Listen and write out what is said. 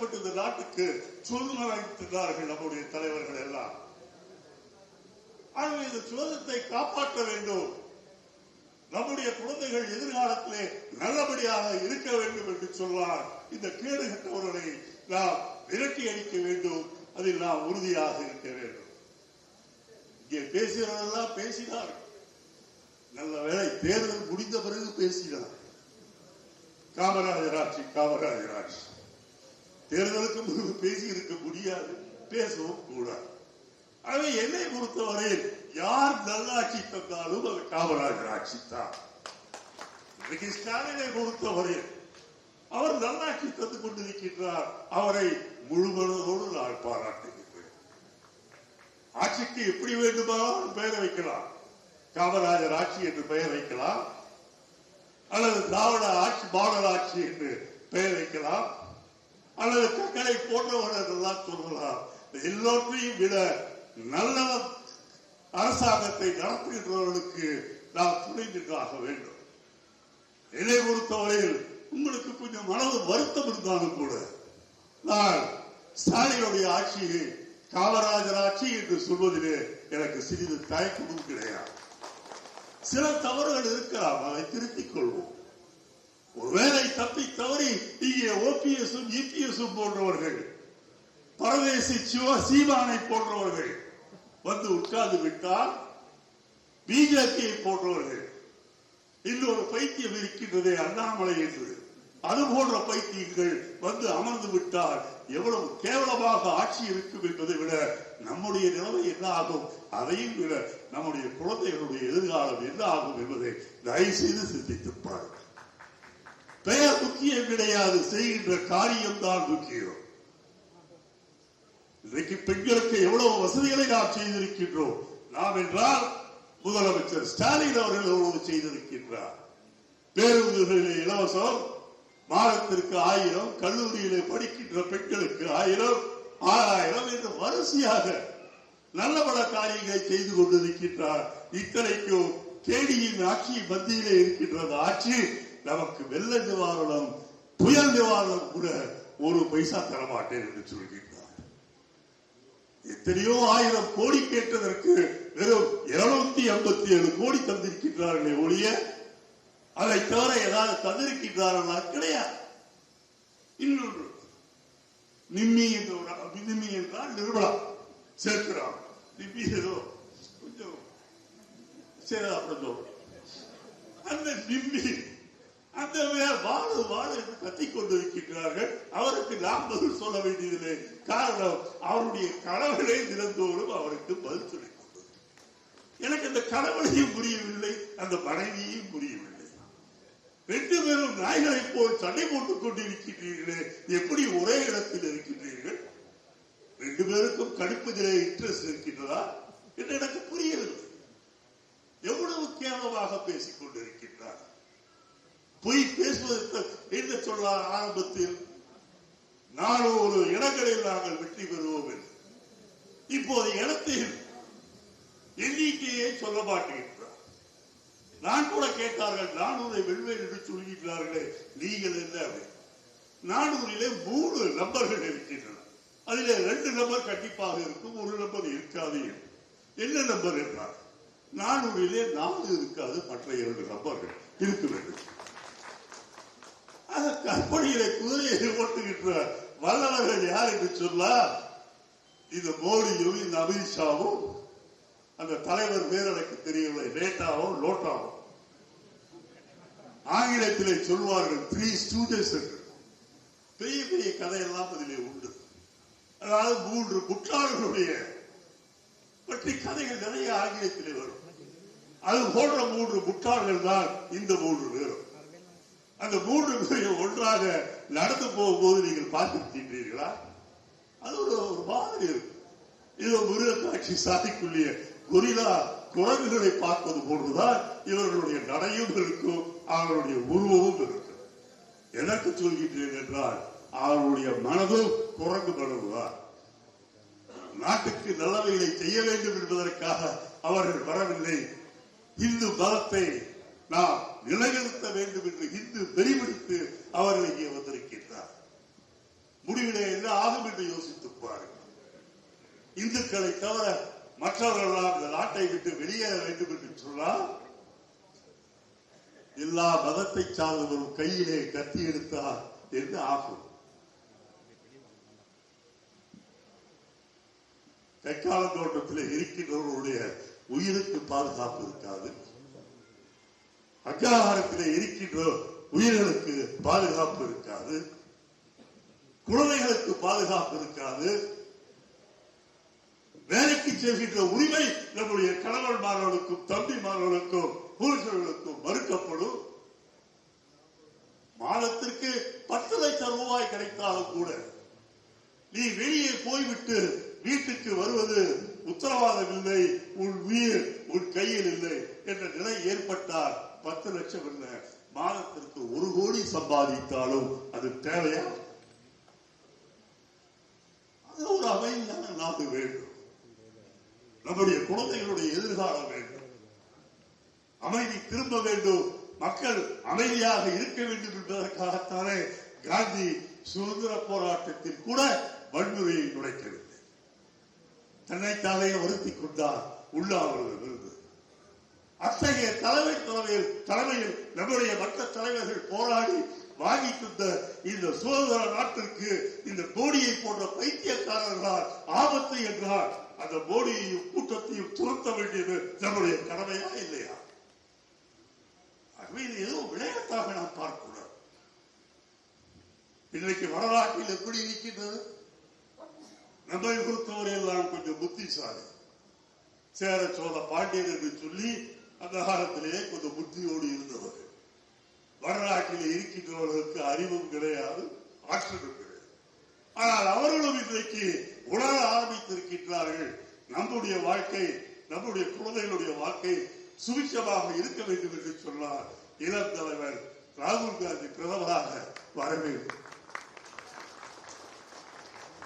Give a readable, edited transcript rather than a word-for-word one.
கஷ்டப்பட்டு இந்த நாட்டுக்கு சுதந்திரம் அளித்தார்கள் நம்முடைய தலைவர்கள் எல்லாம். ஆகவே இந்த சுதந்திரத்தை காப்பாற்ற வேண்டும், நம்முடைய குழந்தைகள் எதிர்காலத்திலே நல்லபடியாக இருக்க வேண்டும் என்று சொன்னார். இந்த கேடு கட்டவர்களை நாம் விரட்டி அடிக்க வேண்டும், அதில் நாம் உறுதியாக இருக்க வேண்டும். இங்கே பேசுகிறவர்களெல்லாம் பேசினார், நல்ல வேளை தேர்தல் முடிந்த பிறகு பேசினார். காமராஜர் ஆட்சி காமராஜர் ஆட்சி, தேர்தலுக்கு முன்பு பேசி இருக்க முடியாது, பேசவும் கூடாது. ஆகவே என்னை பொறுத்தவரையில் யார் நல்லாட்சி தந்தாலும் அது காமராஜர் ஆட்சி தான். இன்றைக்கு ஸ்டாலினை பொறுத்தவரையில் அவர் நல்லாட்சி தந்து கொண்டிருக்கின்றார், அவரை முழுமனதோடு நான் பாராட்டுகின்றேன். ஆட்சிக்கு எப்படி வேண்டுமானாலும் பெயர் வைக்கலாம், காமராஜர் ஆட்சி என்று பெயர் வைக்கலாம், அல்லது திராவிட ஆட்சி மாடல் ஆட்சி என்று பெயர் வைக்கலாம், அல்லது கக்கலை போன்றவர்கள் எல்லாம் சொல்லலாம். எல்லோற்றையும் விட நல்ல அரசாங்கத்தை நடத்துகின்றவர்களுக்கு நாம் துணை நின்றாக வேண்டும். என்னை பொறுத்தவரையில் உங்களுக்கு கொஞ்சம் மனது வருத்தம் இருந்தாலும் கூட நான் ஸ்டாலினுடைய ஆட்சியை காமராஜர் ஆட்சி என்று சொல்வதிலே எனக்கு சிறிது தயக்கமும் கிடையாது. சில தவறுகள் இருக்கலாம், அதை திருத்திக் கொள்வோம். ஒருவேளை தப்பி தவறி இங்கே ஓபிஎஸும் இபிஎஸும் போன்றவர்கள், பரதேசி சீமானை போன்றவர்கள் வந்து உட்கார்ந்து விட்டால், பிஜேபியை போன்றவர்கள், இன்னொரு பைத்தியம் இருக்கின்றதே அண்ணாமலை என்று, அது போன்ற பைத்தியங்கள் வந்து அமர்ந்து விட்டால் எவ்வளவு கேவலமாக ஆட்சி இருக்கும் என்பதை விட நம்முடைய நிலைமை என்ன ஆகும், அதையும் விட நம்முடைய குழந்தைகளுடைய எதிர்காலம் என்ன ஆகும் என்பதை தயவு செய்து சிந்தித்து பாருங்கள். பெயர் முக்கியம் கிடையாது, செய்கின்ற காரியம் தான் முக்கியம். இன்றைக்கு பெண்களுக்கு எவ்வளவு வசதிகளை நாம் செய்திருக்கின்றோம். நாம் என்றால் முதலமைச்சர் ஸ்டாலின் அவர்கள் எவ்வளவு செய்திருக்கின்றார். பேருந்துகளிலே இலவசம், மாதத்திற்கு 1000, கல்லூரியிலே படிக்கின்ற பெண்களுக்கு 1000, 6000 என்று வரிசையாக நல்ல பல காரியங்களை செய்து கொண்டிருக்கின்றார். இத்தனைக்கும் கேடியின் ஆட்சி மத்தியிலே இருக்கின்றது. ஆட்சி நமக்கு வெள்ள நிவாரணம், புயல் நிவாரணம் கூட ஒரு பைசா தரமாட்டேன் என்று சொல்கின்றார். எத்தனையோ 1000 கோடி கேட்டதற்கு வெறும் 257 கோடி தந்திருக்கின்றார்களே ஒழிய அதை தவிர ஏதாவது தந்திருக்கின்றார்களா? கிடையாது. இன்னொன்று, நிம்மி என்றால் நிர்மலா சேர்க்கிறார். நிம்மி ஏதோ கொஞ்சம் அந்த நிம்மி அந்த வாழு வாழு என்று கத்திக் கொண்டிருக்கின்றார்கள். அவருக்கு நாம் பதில் சொல்ல வேண்டியதில்லை. காரணம், அவருடைய கனவுகளை தினந்தோறும் அவருக்கு பதில் சொல்லிக் கொண்டது. எனக்கு அந்த கனவுளையும் புரியவில்லை, அந்த மனைவியையும் புரியவில்லை. 2 பேரும் நாய்களை போல் சண்டை போட்டுக் கொண்டிருக்கின்றீர்களே, எப்படி ஒரே இடத்தில் இருக்கின்றீர்கள்? 2 பேருக்கும் கணிப்பதிலே இன்ட்ரெஸ்ட் இருக்கின்றதா என்று எனக்கு புரியவில்லை. எவ்வளவு கேவலமாக பேசிக் கொண்டிருக்கின்றார். பொய் பேசுவதற்கு என்ன சொன்னார் ஆரம்பத்தில்? 400 இடங்களில் நாங்கள் வெற்றி பெறுவோம் என்று. இப்போது இடத்தில் எண்ணிக்கையை சொல்ல மாட்டேங்கிறார். நான் கூட கேட்டார்கள், 400 வெல்வேன் என்று சொல்கிறார்களே, நீங்கள் என்ன? 400 3 நம்பர்கள் இருக்கின்றன. அதிலே 2 நம்பர் கண்டிப்பாக இருக்கும், 1 நம்பர் இருக்காது. என்ன நம்பர் என்றார்? 400 4 இருக்காது, மற்ற 2 நம்பர்கள் இருக்க வேண்டும். கற்பனையிலே குதிரையை ஓட்டுகின்ற வல்லவர்கள் யார் என்று சொன்னார்? இந்த மோடியும் இந்த அமித்ஷாவும், அந்த தலைவர் பேர் எனக்கு தெரியவில்லை, லேட்டாவும் லோட்டாவும். ஆங்கிலத்திலே சொல்வார்கள் 3 ஸ்டூடெண்ட்ஸ் என்று. பெரிய பெரிய கதையெல்லாம் அதிலே உண்டு. அதாவது 3 முட்டாள்களுடைய பற்றி கதைகள் நிறைய ஆங்கிலத்திலே வரும். அது போன்ற 3 முட்டாள்கள் தான் இந்த 3 பேரும். அந்த 3 பேரையும் ஒன்றாக நடந்து போகும்போது நீங்கள் பார்த்திருக்கின்றீர்களா? அது ஒரு மாதிரி இருக்கும். இது மிருகக்காட்சி சாதிக்குள்ளே கொரிலா குரங்குகளை பார்ப்பது போன்றுதான் இவர்களுடைய நடையும் இருக்கும், அவர்களுடைய உருவமும் இருக்கும். எனக்கு சொல்கின்றேன் என்றால் அவருடைய மனதும் குரங்கு மனதுதான். நாட்டுக்கு நல்லவைகளை செய்ய வேண்டும் என்பதற்காக அவர்கள் வரவில்லை. இந்து மதத்தை நாம் நிலைநிறுத்த வேண்டும் என்று இந்து வெறிபிடித்து அவர்கள் இங்கே வந்திருக்கின்றார். முடிவிலே என்ன ஆகும் என்று யோசித்து பாருங்கள். இந்துக்களை தவிர மற்றவர்களெல்லாம் இந்த நாட்டை விட்டு வெளியேற வேண்டும் என்று சொன்னால் எல்லா மதத்தை சார்ந்தவரும் கையிலே கத்தி எடுத்தார் என்று ஆகும். கைக்கால தோட்டத்தில் இருக்கின்றவர்களுடைய உயிருக்கு பாதுகாப்பு இருக்காது. அக்ரஹாரத்தில் இருக்கின்ற உயிர்களுக்கு பாதுகாப்பு இருக்காது. குழந்தைகளுக்கு பாதுகாப்பு இருக்காது. வேலைக்கு செல்கின்ற உரிமை நம்முடைய கணவன்மார்களுக்கும் தம்பிமார்களுக்கும் புருஷர்களுக்கும் மறுக்கப்படும். மாதத்திற்கு 10 லட்சம் ரூபாய் கிடைத்தாலும் கூட நீ வெளியே போய்விட்டு வீட்டுக்கு வருவது உத்தரவாதம் இல்லை, உன் உயிர் உன் கையில் இல்லை என்ற நிலை ஏற்பட்டால் 10 லட்சம் இல்லை, மாதத்திற்கு 1 கோடி சம்பாதித்தாலும் அது தேவையா? அது ஒரு அமைதியான நாடு வேண்டும். நம்முடைய குழந்தைகளுடைய எதிர்காலம் வேண்டும். அமைதி திரும்ப வேண்டும். மக்கள் அமைதியாக இருக்க வேண்டும் என்பதற்காகத்தானே காந்தி சுதந்திர போராட்டத்தில் கூட வன்முறையை நுழைக்கவில்லை. தன்னைத்தானே வருத்திக் கொண்டார் உண்ணாவிரதம் இருந்து. அத்தகைய தலைமையில் நம்முடைய மற்ற தலைவர்கள் போராடி வாங்கி தந்த இந்த சுதந்திர நாட்டிற்கு இந்த மோடியை போன்ற பைத்தியக்காரர்களால் ஆபத்து என்றால் அந்த மோடியையும் கூட்டத்தையும் துரத்த வேண்டியது நம்முடைய கடமையா இல்லையா? ஆகவே இது ஏதோ விளையாட்டாக நாம் பார்க்கக்கூடாது. இன்றைக்கு வரலாற்றில் எப்படி இருக்கின்றது? நம்மை பொறுத்தவரை எல்லாம் கொஞ்சம் புத்திசாலி, சேர சோழ பாண்டியன் என்று சொல்லி அந்த காலத்திலேயே கொஞ்சம் புத்தியோடு இருந்தவர்கள். வரலாற்றில் இருக்கின்றவர்களுக்கு அறிவும் கிடையாது, ஆற்றலும் கிடையாது. ஆனால் அவர்களும் இன்றைக்கு உணர ஆரம்பித்திருக்கின்றார்கள். நம்முடைய வாழ்க்கை, நம்முடைய குழந்தைகளுடைய வாழ்க்கை சுபிட்சமாக இருக்க வேண்டும் என்று சொன்னார் இளம் தலைவர் ராகுல் காந்தி பிரதமராக வர வேண்டும்.